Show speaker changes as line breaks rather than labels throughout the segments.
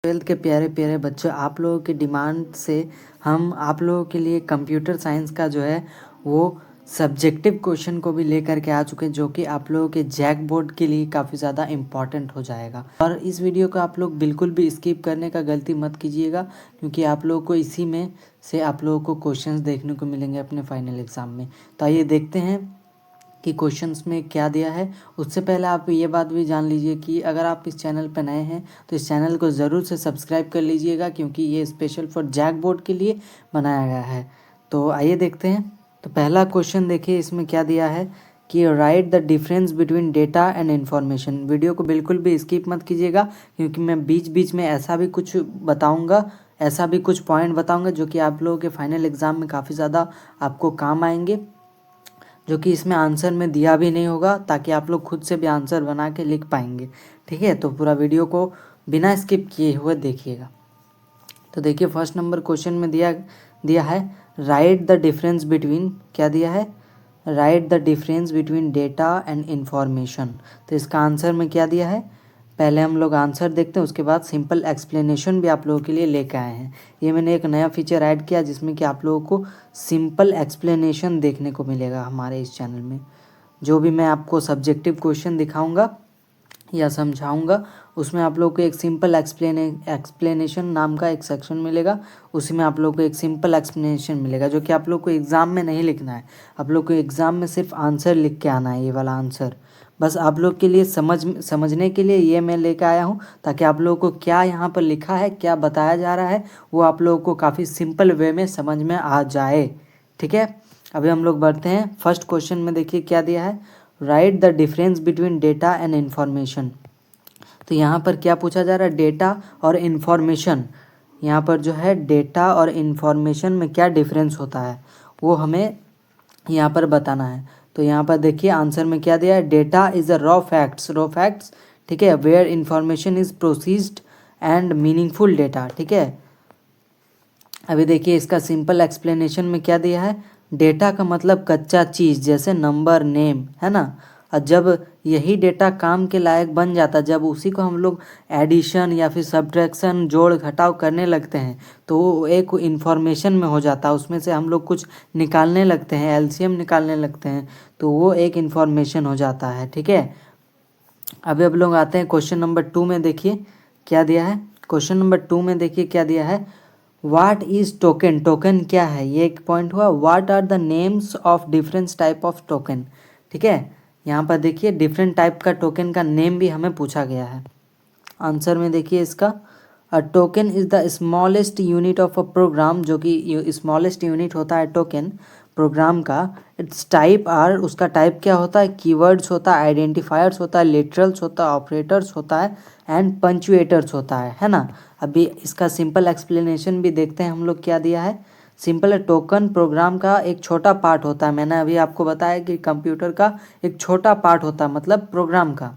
Twelfth के प्यारे प्यारे बच्चों, आप लोगों की डिमांड से हम आप लोगों के लिए कंप्यूटर साइंस का जो है वो सब्जेक्टिव क्वेश्चन को भी लेकर के आ चुके हैं, जो कि आप लोगों के जैक बोर्ड के लिए काफ़ी ज़्यादा इम्पॉर्टेंट हो जाएगा। और इस वीडियो को आप लोग बिल्कुल भी स्किप करने का गलती मत कीजिएगा, क्योंकि आप लोगों को इसी में से आप लोगों को क्वेश्चंस देखने को मिलेंगे अपने फाइनल एग्ज़ाम में। तो आइए देखते हैं कि क्वेश्चंस में क्या दिया है। उससे पहले आप ये बात भी जान लीजिए कि अगर आप इस चैनल पर नए हैं तो इस चैनल को ज़रूर से सब्सक्राइब कर लीजिएगा, क्योंकि ये स्पेशल फॉर जैक बोर्ड के लिए बनाया गया है। तो आइए देखते हैं। तो पहला क्वेश्चन देखिए, इसमें क्या दिया है कि right the difference between data and information. Video को बिल्कुल भी स्किप मत कीजिएगा, क्योंकि मैं बीच बीच में ऐसा भी कुछ बताऊँगा, ऐसा भी कुछ पॉइंट बताऊँगा जो कि आप लोगों के फाइनल एग्ज़ाम में काफ़ी ज़्यादा आपको काम आएंगे, जो कि इसमें आंसर में दिया भी नहीं होगा, ताकि आप लोग खुद से भी आंसर बना के लिख पाएंगे। ठीक है, तो पूरा वीडियो को बिना स्किप किए हुए देखिएगा। तो देखिए, फर्स्ट नंबर क्वेश्चन में दिया है राइट द डिफरेंस बिटवीन, क्या दिया है, right the difference between data and information. तो इसका आंसर में क्या दिया है, पहले हम लोग आंसर देखते हैं, उसके बाद सिंपल एक्सप्लेनेशन भी आप लोगों के लिए लेकर आए हैं। ये मैंने एक नया फीचर ऐड किया, जिसमें कि आप लोगों को सिंपल एक्सप्लेनेशन देखने को मिलेगा हमारे इस चैनल में। जो भी मैं आपको सब्जेक्टिव क्वेश्चन दिखाऊंगा या समझाऊंगा, उसमें आप लोगों को एक सिंपल एक्सप्लेनेशन नाम का एक सेक्शन मिलेगा। उसी में आप लोगों को एक सिंपल एक्सप्लेनेशन मिलेगा, जो कि आप लोग को एग्ज़ाम में नहीं लिखना है। आप लोग को एग्ज़ाम में सिर्फ आंसर लिख के आना है, ये वाला आंसर। बस आप लोग के लिए समझने के लिए ये मैं लेकर आया हूँ, ताकि आप लोगों को क्या यहाँ पर लिखा है, क्या बताया जा रहा है, वो आप लोगों को काफ़ी सिंपल वे में समझ में आ जाए। ठीक है, अभी हम लोग बढ़ते हैं। फर्स्ट क्वेश्चन में देखिए क्या दिया है, right the difference between data and information. तो यहाँ पर क्या पूछा जा रहा है, डेटा और इन्फॉर्मेशन। यहाँ पर जो है डेटा और इन्फॉर्मेशन में क्या डिफरेंस होता है वो हमें यहाँ पर बताना है। तो यहाँ पर देखिए आंसर में क्या दिया है, data is a raw facts. ठीक है, where information is processed and meaningful data. ठीक है, अभी देखिए इसका सिंपल एक्सप्लेनेशन में क्या दिया है, डेटा का मतलब कच्चा चीज़, जैसे नंबर, नेम, है ना। और जब यही डेटा काम के लायक बन जाता, जब उसी को हम लोग एडिशन या फिर सब्ट्रैक्शन, जोड़ घटाव करने लगते हैं, तो वो एक इन्फॉर्मेशन में हो जाता है। उसमें से हम लोग कुछ निकालने लगते हैं, एलसीएम निकालने लगते हैं, तो वो एक इन्फॉर्मेशन हो जाता है। ठीक है, अभी अब लोग आते हैं क्वेश्चन नंबर 2 में। देखिए क्या दिया है, क्वेश्चन नंबर 2 में देखिए क्या दिया है, व्हाट इज टोकन। टोकन क्या है, ये एक पॉइंट हुआ। What are the names of different type of token. ठीक है, यहाँ पर देखिए डिफरेंट टाइप का टोकन का नेम भी हमें पूछा गया है। आंसर में देखिए इसका, a token is the smallest unit of a program, जो कि स्मॉलेस्ट यूनिट होता है टोकन प्रोग्राम का। इट्स टाइप आर, उसका टाइप क्या होता है, कीवर्ड्स होता है, आइडेंटिफायर्स होता है, लिटरल्स होता है, ऑपरेटर्स होता है, एंड पंचुएटर्स होता है ना। अभी इसका सिंपल एक्सप्लेनेशन भी देखते हैं हम लोग, क्या दिया है। सिंपल टोकन प्रोग्राम का एक छोटा पार्ट होता है। मैंने अभी आपको बताया कि कंप्यूटर का एक छोटा पार्ट होता है, मतलब प्रोग्राम का,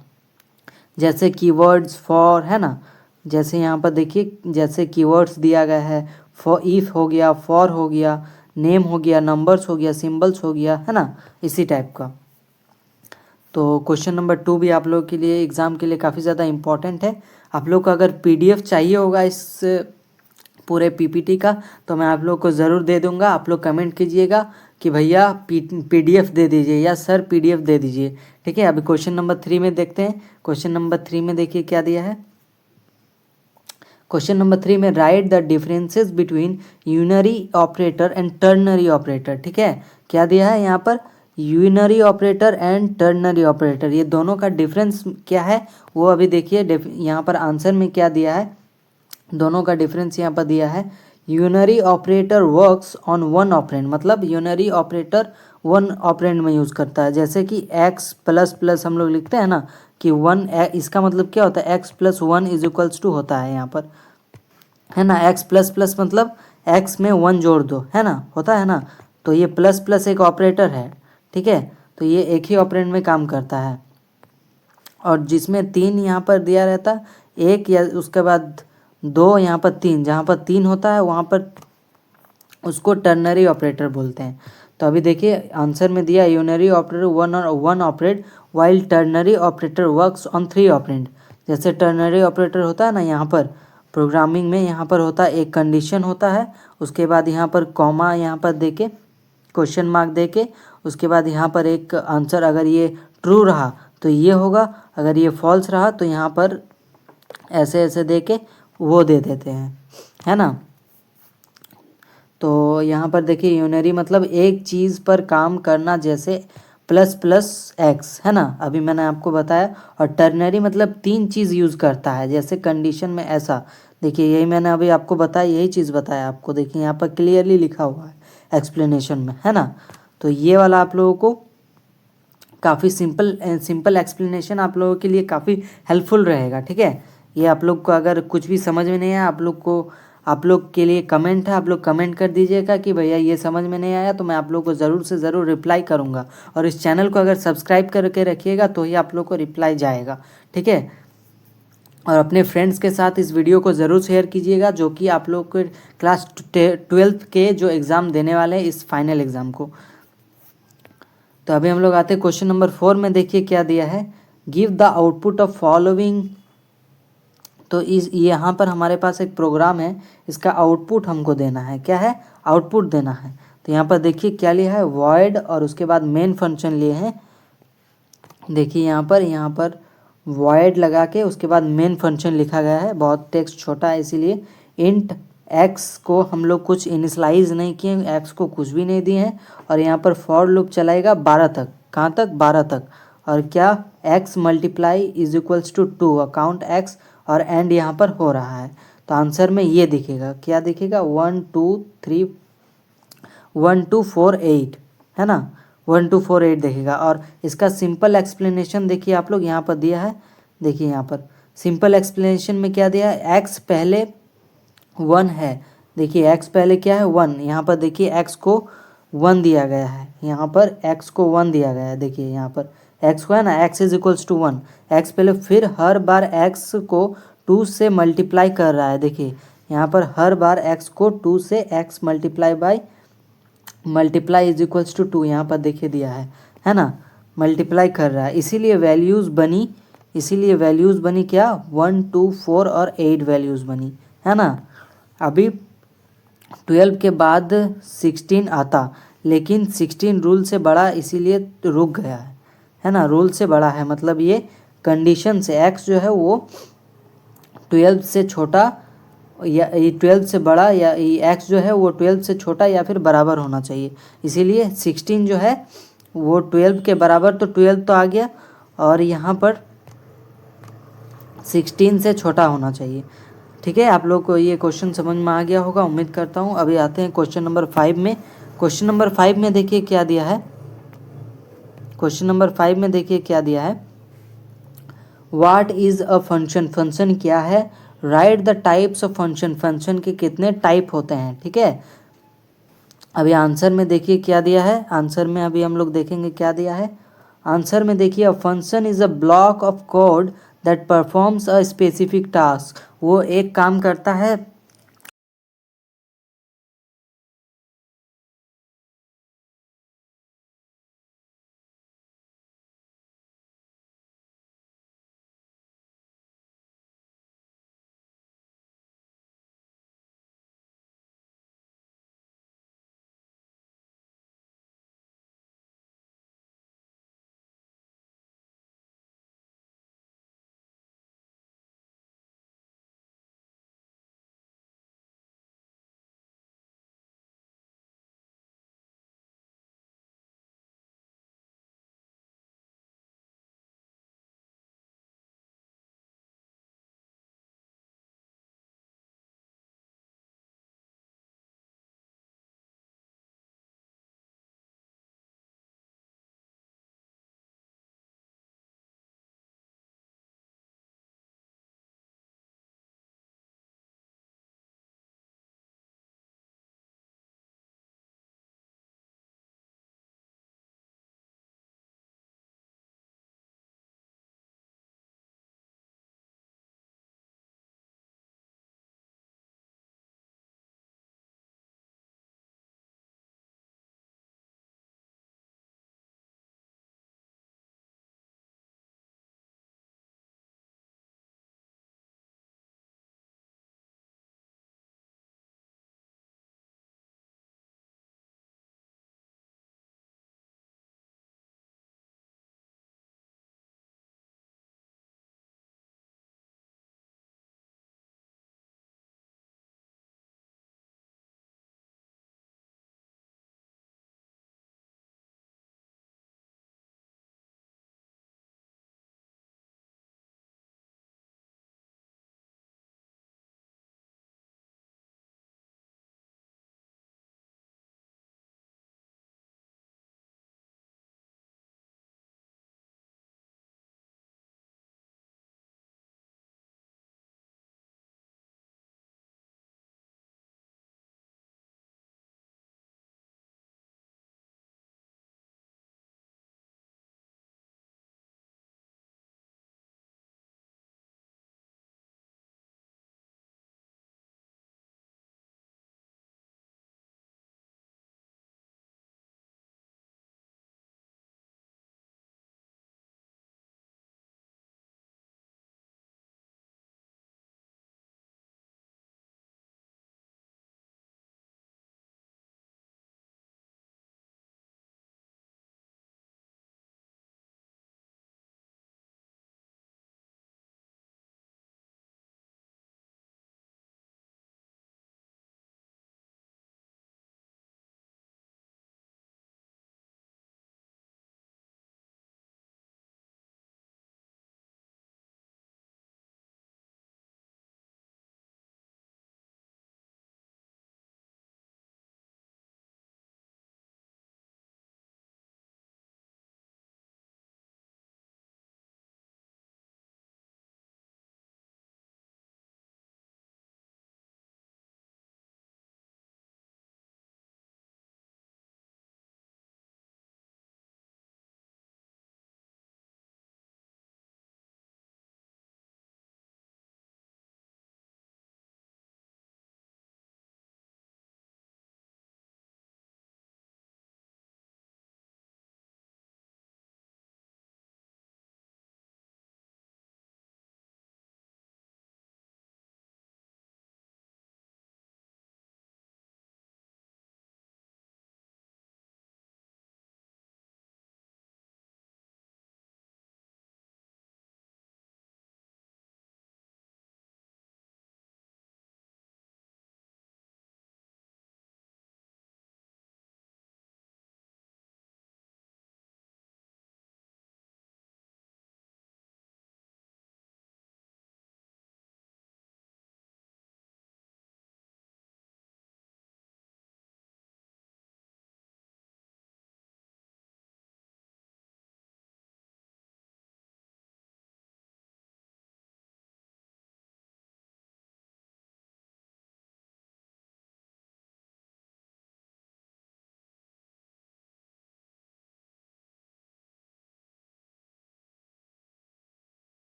जैसे कीवर्ड्स, फॉर, है ना। जैसे यहाँ पर देखिए, जैसे कीवर्ड्स दिया गया है, फॉर इफ हो गया, फॉर हो गया, नेम हो गया, नंबर्स हो गया, सिंबल्स हो गया, है ना, इसी टाइप का। तो क्वेश्चन नंबर 2 भी आप लोग के लिए एग्ज़ाम के लिए काफ़ी ज़्यादा इम्पॉर्टेंट है। आप लोग को अगर पीडीएफ चाहिए होगा इस पूरे पीपीटी का, तो मैं आप लोग को ज़रूर दे दूंगा। आप लोग कमेंट कीजिएगा कि भैया पीडीएफ दे दीजिए, या सर पीडीएफ दे दीजिए। ठीक है, अभी क्वेश्चन नंबर 3 में देखते हैं। क्वेश्चन नंबर 3 में देखिए क्या दिया है, क्वेश्चन नंबर 3 में write the differences between unary operator and ternary operator. ठीक है, क्या दिया है यहाँ पर, unary operator and ternary operator, ये दोनों का डिफरेंस क्या है वो अभी देखिए। यहाँ पर आंसर में क्या दिया है, दोनों का डिफरेंस यहाँ पर दिया है। Unary operator works on one operand, मतलब यूनरी ऑपरेटर वन ऑपरेंड में यूज़ करता है। जैसे कि एक्स प्लस प्लस हम लोग लिखते हैं ना, कि वन, इसका मतलब क्या होता है, x plus one is equals to होता है यहाँ पर, है ना। एक्स प्लस प्लस मतलब एक्स में वन जोड़ दो, है ना, होता है ना। तो ये प्लस प्लस एक ऑपरेटर है। ठीक है, तो ये एक ही ऑपरेंड में काम करता है। और जिसमें 3 यहाँ पर दिया रहता है, एक या उसके बाद 2, यहाँ पर 3, जहाँ पर 3 होता है वहाँ पर उसको टर्नरी ऑपरेटर बोलते हैं। तो अभी देखिए आंसर में दिया, unary operator one operate while ternary operator works on 3 operand. जैसे टर्नरी ऑपरेटर होता है ना, यहाँ पर प्रोग्रामिंग में यहाँ पर होता है एक कंडीशन होता है, उसके बाद यहाँ पर कॉमा यहाँ पर देके क्वेश्चन मार्क देके उसके बाद यहाँ पर एक आंसर, अगर ये ट्रू रहा तो ये होगा, अगर ये फॉल्स रहा तो यहाँ पर ऐसे ऐसे दे के वो दे देते हैं, है ना। तो यहाँ पर देखिए यूनरी मतलब एक चीज़ पर काम करना, जैसे प्लस प्लस एक्स, है ना, अभी मैंने आपको बताया। और टर्नरी मतलब 3 चीज़ यूज़ करता है, जैसे कंडीशन में ऐसा, देखिए यही मैंने अभी आपको बताया, यही चीज़ बताया आपको, देखिए यहाँ पर क्लियरली लिखा हुआ है एक्सप्लेनेशन में, है ना। तो ये वाला आप लोगों को काफ़ी सिंपल एक्सप्लेनेशन आप लोगों के लिए काफ़ी हेल्पफुल रहेगा, ठीक है। ये आप लोग को अगर कुछ भी समझ में नहीं आया, आप लोग के लिए कमेंट है, आप लोग कमेंट कर दीजिएगा कि भैया ये समझ में नहीं आया, तो मैं आप लोग को ज़रूर से ज़रूर रिप्लाई करूँगा। और इस चैनल को अगर सब्सक्राइब करके रखिएगा तो ही आप लोग को रिप्लाई जाएगा, ठीक है। और अपने फ्रेंड्स के साथ इस वीडियो को ज़रूर शेयर कीजिएगा, जो कि आप लोग के क्लास 12th के जो एग्ज़ाम देने वाले हैं इस फाइनल एग्ज़ाम को। तो अभी हम लोग आते हैं क्वेश्चन नंबर 4 में। देखिए क्या दिया है, give the output of following. तो इस यहाँ पर हमारे पास एक प्रोग्राम है, इसका आउटपुट हमको देना है, क्या है, आउटपुट देना है। तो यहाँ पर देखिए क्या लिया है, वॉइड और उसके बाद मेन फंक्शन लिए हैं। देखिए यहाँ पर वॉइड लगा के उसके बाद मेन फंक्शन लिखा गया है, बहुत टेक्स्ट छोटा है इसीलिए। इंट एक्स को हम लोग कुछ इनिशलाइज नहीं किए, एक्स को कुछ भी नहीं दिए हैं। और यहाँ पर फॉर लूप चलाएगा 12 तक, कहाँ तक, 12 तक। और क्या, x multiply is equals to 2, account x, और एंड यहाँ पर हो रहा है। तो आंसर में ये दिखेगा, क्या दिखेगा, 1 2 4 8, है ना, 1 2 4 8 दिखेगा। और इसका सिंपल एक्सप्लेनेशन देखिए आप लोग यहाँ पर दिया है, देखिए यहाँ पर सिंपल एक्सप्लेनेशन में क्या दिया है, एक्स पहले 1 है, देखिए एक्स पहले क्या है, 1। यहाँ पर देखिए एक्स को 1 दिया गया है, यहाँ पर एक्स को 1 दिया गया है, देखिए यहाँ पर एक्स को है ना, x is equals to 1, x पहले, फिर हर बार एक्स को 2 से मल्टीप्लाई कर रहा है। देखिए यहाँ पर हर बार एक्स को 2 से x multiply is equals to 2, यहाँ पर देखिए दिया है ना, मल्टीप्लाई कर रहा है, इसीलिए वैल्यूज़ बनी क्या, 1 2 4 और 8 वैल्यूज़ बनी, है ना। अभी 12 के बाद 16 आता, लेकिन 16 रूल से बड़ा इसीलिए रुक गया है ना, रूल से बड़ा है, मतलब ये कंडीशन से एक्स जो है वो 12 से छोटा या 12 से बड़ा, या एक्स जो है वो 12 से छोटा या फिर बराबर होना चाहिए। इसीलिए 16 जो है वो 12 के बराबर, तो 12 तो आ गया, और यहाँ पर 16 से छोटा होना चाहिए, ठीक है। आप लोग को ये क्वेश्चन समझ में आ गया होगा, उम्मीद करता हूँ। अभी आते हैं क्वेश्चन नंबर 5 में। क्वेश्चन नंबर 5 में देखिए क्या दिया है, क्वेश्चन नंबर 5 में देखिए क्या दिया है, what is a function, function क्या है, right the types of function, function के कितने टाइप होते हैं, ठीक है। अभी आंसर में देखिए क्या दिया है, आंसर में अभी हम लोग देखेंगे क्या दिया है। आंसर में देखिए, a function is a block of code that performs a specific task, वो एक काम करता है